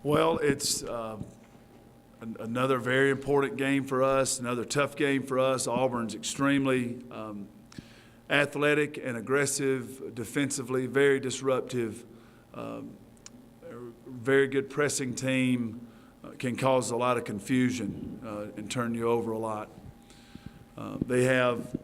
Well, it's another very important game for us, another tough game for us. Auburn's extremely athletic and aggressive defensively, very disruptive, very good pressing team, can cause a lot of confusion and turn you over a lot. They have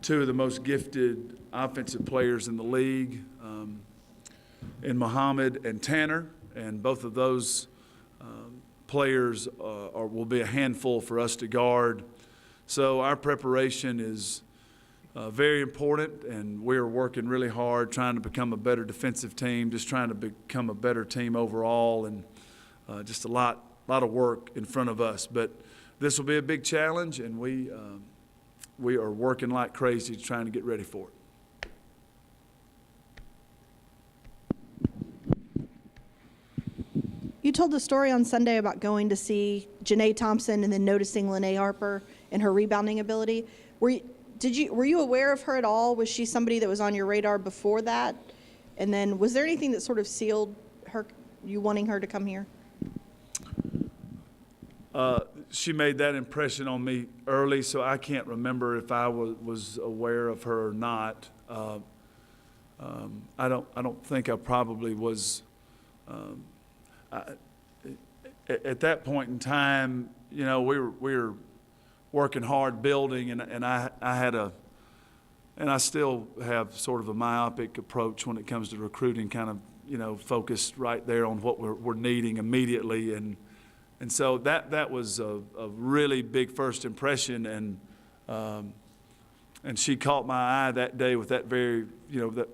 two of the most gifted offensive players in the league, in Muhammad and Tanner, and both of those players will be a handful for us to guard. So our preparation is very important, and we're working really hard trying to become a better defensive team, just trying to become a better team overall, and just a lot of work in front of us. But this will be a big challenge, and we are working like crazy trying to get ready for it. You told the story on Sunday about going to see Janae Thompson and then noticing Lynnae Harper and her rebounding ability. Were you aware of her at all? Was she somebody that was on your radar before that? And then was there anything that sort of sealed you wanting her to come here? She made that impression on me early, so I can't remember if I was aware of her or not. I don't think I probably was. At that point in time, you know, we were working hard building, and I still have sort of a myopic approach when it comes to recruiting, kind of, you know, focused right there on what we're needing immediately, and so that was a really big first impression, and she caught my eye that day with that very, you know,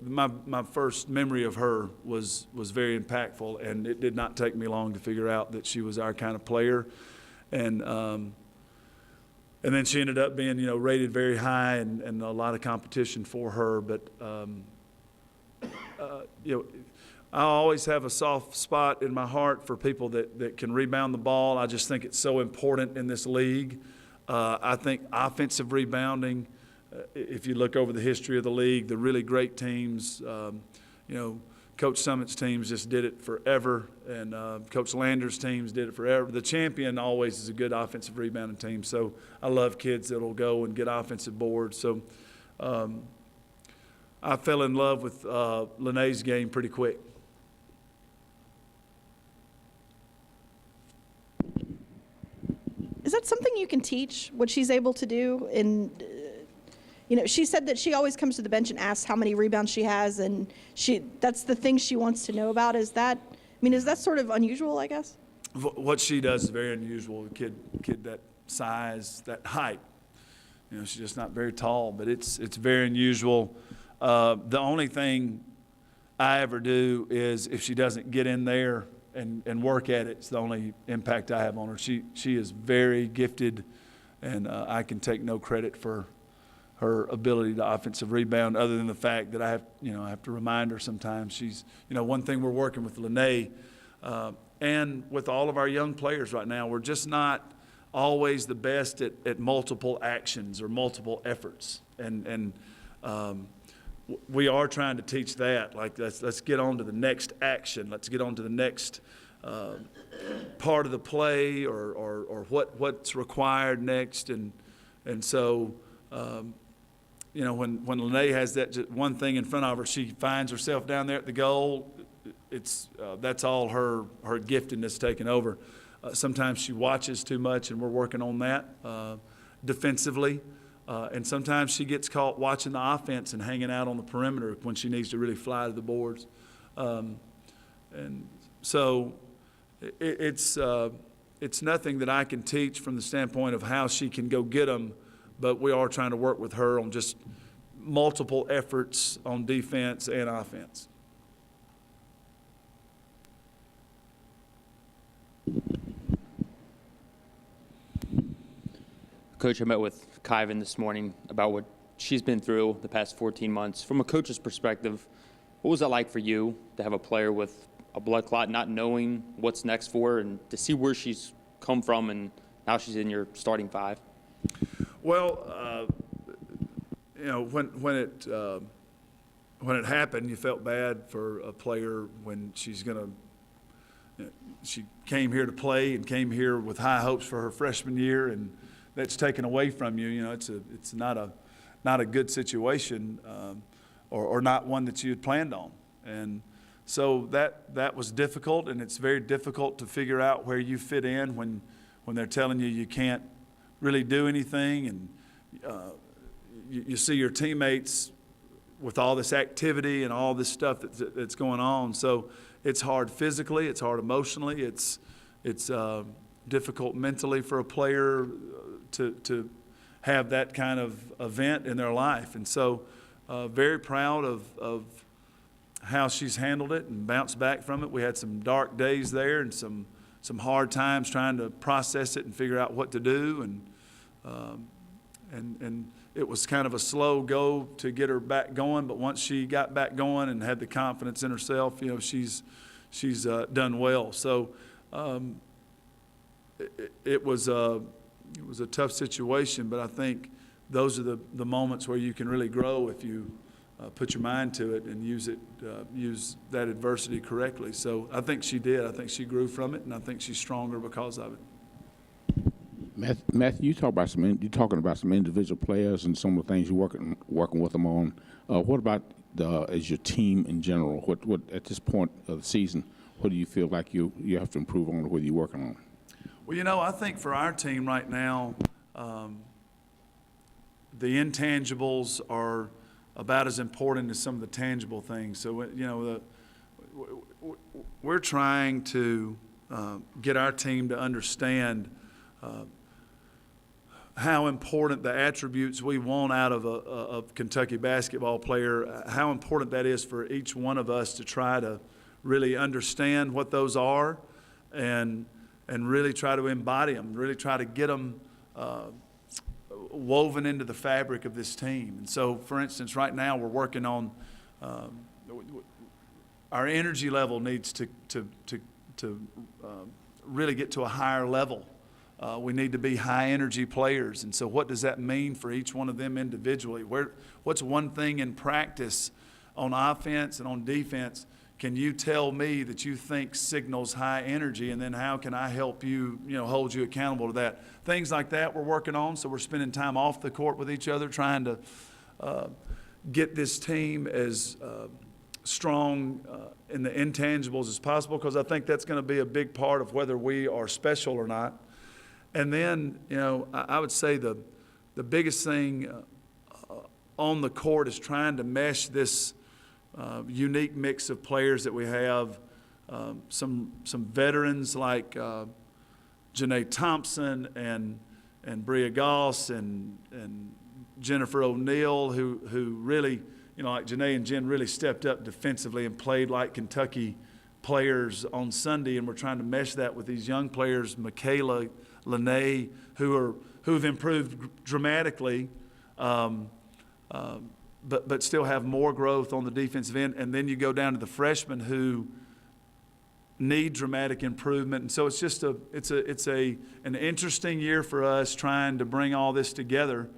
my first memory of her was very impactful, and it did not take me long to figure out that she was our kind of player, and then she ended up being, you know, rated very high, and a lot of competition for her. But you know, I always have a soft spot in my heart for people that can rebound the ball. I just think it's so important in this league. I think offensive rebounding, if you look over the history of the league, the really great teams, you know, Coach Summitt's teams just did it forever, and Coach Lander's teams did it forever. The champion always is a good offensive rebounding team, so I love kids that will go and get offensive boards. So I fell in love with Lynnae's game pretty quick. Is that something you can teach, what she's able to do? And you know, she said that she always comes to the bench and asks how many rebounds she has, and that's the thing she wants to know about. Is that sort of unusual, I guess? What she does is very unusual. A kid that size, that height. You know, she's just not very tall, but it's very unusual. The only thing I ever do is if she doesn't get in there and work at it, it's the only impact I have on her. She is very gifted, and I can take no credit for her ability to offensive rebound, other than the fact that I have to remind her sometimes. She's, you know, one thing we're working with Lynnae and with all of our young players right now, we're just not always the best at multiple actions or multiple efforts, and we are trying to teach that. Like, let's get on to the next action. Let's get on to the next part of the play, or what's required next, and so. You know, when Lynnae has that just one thing in front of her, she finds herself down there at the goal. That's all her giftedness taking over. Sometimes she watches too much, and we're working on that defensively. And sometimes she gets caught watching the offense and hanging out on the perimeter when she needs to really fly to the boards. And so it's nothing that I can teach from the standpoint of how she can go get them. But we are trying to work with her on just multiple efforts on defense and offense. Coach, I met with Kyvan this morning about what she's been through the past 14 months. From a coach's perspective, what was that like for you to have a player with a blood clot, not knowing what's next for her, and to see where she's come from and now she's in your starting five? Well, you know, when it happened, you felt bad for a player when she's going to she came here to play and came here with high hopes for her freshman year, and that's taken away from you. You know, it's not a good situation, or not one that you had planned on. And so that was difficult, and it's very difficult to figure out where you fit in when they're telling you can't really do anything, and you see your teammates with all this activity and all this stuff that's going on. So it's hard physically, it's hard emotionally, it's difficult mentally for a player to have that kind of event in their life. And so very proud of how she's handled it and bounced back from it. We had some dark days there and some hard times trying to process it and figure out what to do, and it was kind of a slow go to get her back going. But once she got back going and had the confidence in herself, you know, she's done well. So it was a tough situation, but I think those are the moments where you can really grow if you put your mind to it and use that adversity correctly. So I think she did. I think she grew from it, and I think she's stronger because of it. Matthew, you're talking about some individual players and some of the things you're working with them on. What about as your team in general? What at this point of the season, what do you feel like you have to improve on, or what are you working on? Well, you know, I think for our team right now, the intangibles are about as important as some of the tangible things. So, you know, we're trying to get our team to understand how important the attributes we want out of a Kentucky basketball player, how important that is for each one of us to try to really understand what those are and really try to embody them, really try to get them woven into the fabric of this team. And so, for instance, right now we're working on our energy level needs to really get to a higher level. We need to be high energy players. And so what does that mean for each one of them individually? What's one thing in practice on offense and on defense can you tell me that you think signals high energy, and then how can I help you, hold you accountable to that? Things like that we're working on. So we're spending time off the court with each other, trying to get this team as strong in the intangibles as possible, because I think that's going to be a big part of whether we are special or not. And then, I would say the biggest thing on the court is trying to mesh this unique mix of players that we have. Some veterans like Janae Thompson and Bria Goss and Jennifer O'Neill, who really, like Janae and Jen, really stepped up defensively and played like Kentucky players on Sunday. And we're trying to mesh that with these young players, Michaela, Lynnae, who've improved dramatically, but still have more growth on the defensive end. And then you go down to the freshmen who need dramatic improvement. And so it's just an interesting year for us trying to bring all this together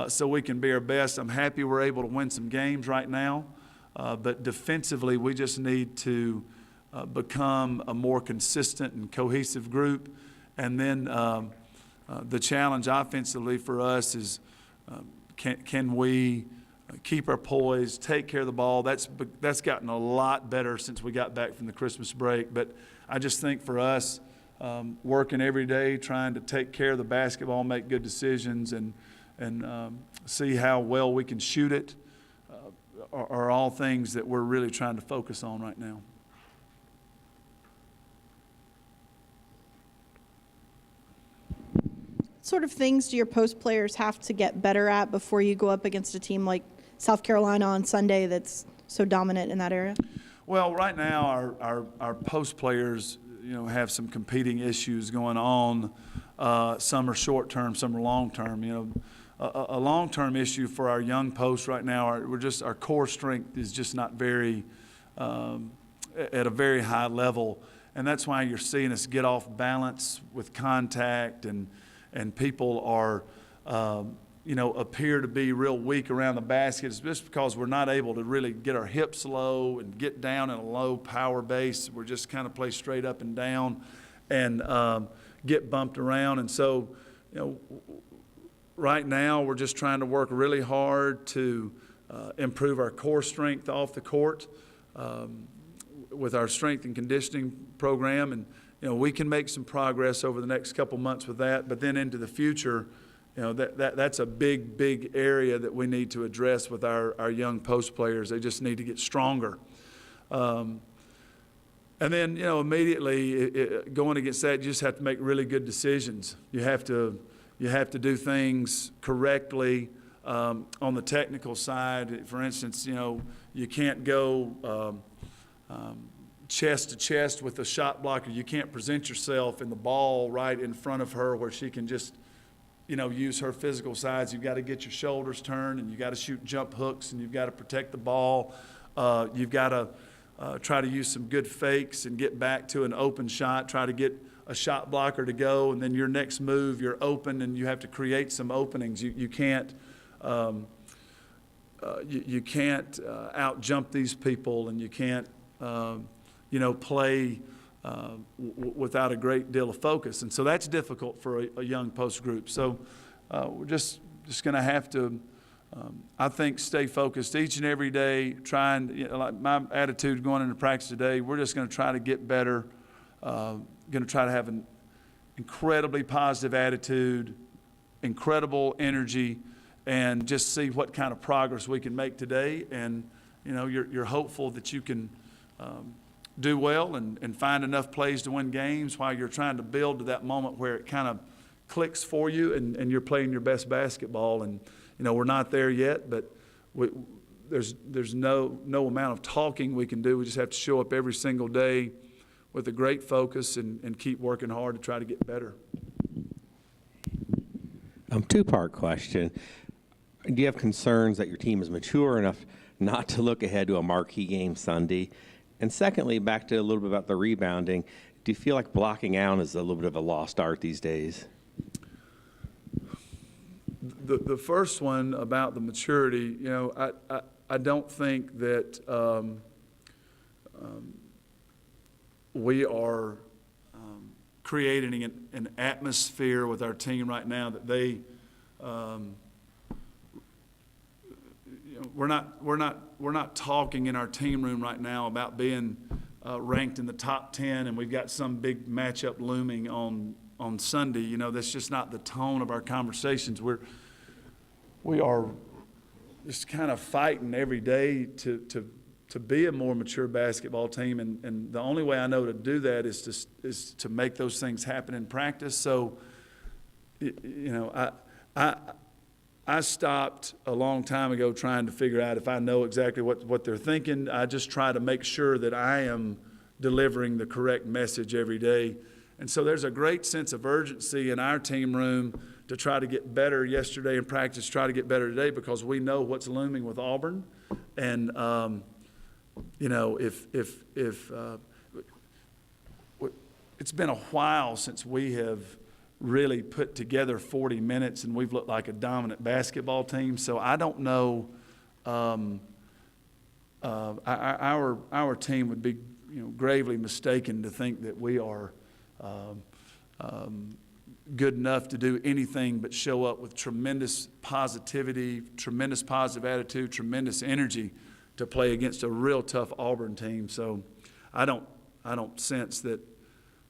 so we can be our best. I'm happy we're able to win some games right now, but defensively we just need to become a more consistent and cohesive group. And then the challenge offensively for us is can we keep our poise, take care of the ball. That's gotten a lot better since we got back from the Christmas break. But I just think for us, working every day, trying to take care of the basketball, make good decisions, and see how well we can shoot it are all things that we're really trying to focus on right now. What sort of things do your post players have to get better at before you go up against a team like South Carolina on Sunday that's so dominant in that area? Well, right now our post players, have some competing issues going on. Some are short term, some are long term. A long term issue for our young posts right now our core strength is just not very at a very high level, and that's why you're seeing us get off balance with contact and people are appear to be real weak around the basket is just because we're not able to really get our hips low and get down in a low power base. We're just kind of play straight up and down and get bumped around. And so, right now we're just trying to work really hard to improve our core strength off the court with our strength and conditioning program. And, we can make some progress over the next couple months with that, but then into the future, that's a big area that we need to address with our young post players. They just need to get stronger. And then, immediately going against that, you just have to make really good decisions. You have to do things correctly on the technical side. For instance, you can't go chest to chest with a shot blocker. You can't present yourself in the ball right in front of her where she can just use her physical size. You've got to get your shoulders turned, and you've got to shoot jump hooks, and you've got to protect the ball. You've got to try to use some good fakes and get back to an open shot, try to get a shot blocker to go, and then your next move, you're open, and you have to create some openings. You can't out jump these people, and you can't play without a great deal of focus. And so that's difficult for a young post group. So we're just going to have to, I think, stay focused each and every day, trying, like my attitude going into practice today, we're just going to try to get better, going to try to have an incredibly positive attitude, incredible energy, and just see what kind of progress we can make today. And, you're hopeful that you can do well and find enough plays to win games while you're trying to build to that moment where it kind of clicks for you and you're playing your best basketball. And, we're not there yet, but there's no amount of talking we can do. We just have to show up every single day with a great focus and keep working hard to try to get better. Two-part question. Do you have concerns that your team is mature enough not to look ahead to a marquee game Sunday? And secondly, back to a little bit about the rebounding, do you feel like blocking out is a little bit of a lost art these days? The first one about the maturity, I don't think that we are creating an atmosphere with our team right now that they we're not talking in our team room right now about being ranked in the top 10 and we've got some big matchup looming on Sunday. That's just not the tone of our conversations. We are just kind of fighting every day to be a more mature basketball team, and the only way I know to do that is to make those things happen in practice. So, I stopped a long time ago trying to figure out if I know exactly what they're thinking. I just try to make sure that I am delivering the correct message every day. And so there's a great sense of urgency in our team room to try to get better yesterday in practice, try to get better today, because we know what's looming with Auburn. And, it's been a while since we have really put together 40 minutes and we've looked like a dominant basketball team. So I don't know, our team would be gravely mistaken to think that we are good enough to do anything but show up with tremendous positivity, tremendous positive attitude, tremendous energy to play against a real tough Auburn team. So I don't sense that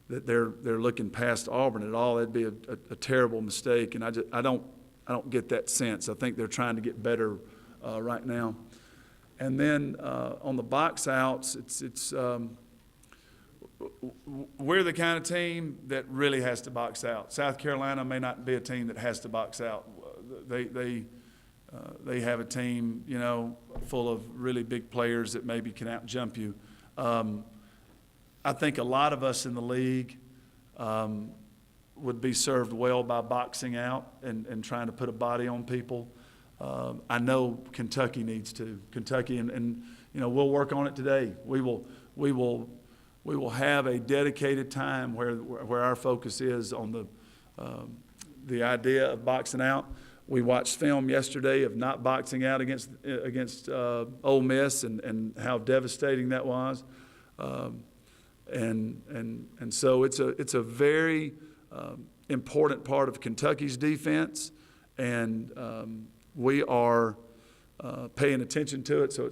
they're looking past Auburn at all. That'd be a terrible mistake, and I don't get that sense. I think they're trying to get better right now. And then on the box outs, it's we're the kind of team that really has to box out. South Carolina may not be a team that has to box out. They have a team, full of really big players that maybe can out-jump you. I think a lot of us in the league would be served well by boxing out and trying to put a body on people. I know Kentucky needs to. Kentucky, and we'll work on it today. We will have a dedicated time where our focus is on the idea of boxing out. We watched film yesterday of not boxing out against Ole Miss and how devastating that was. And so it's a very important part of Kentucky's defense, and we are paying attention to it. So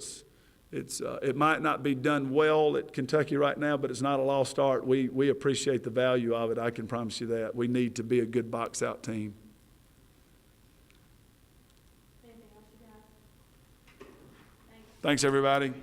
it might not be done well at Kentucky right now, but it's not a lost art. We appreciate the value of it. I can promise you that. We need to be a good box out team. Thanks, everybody.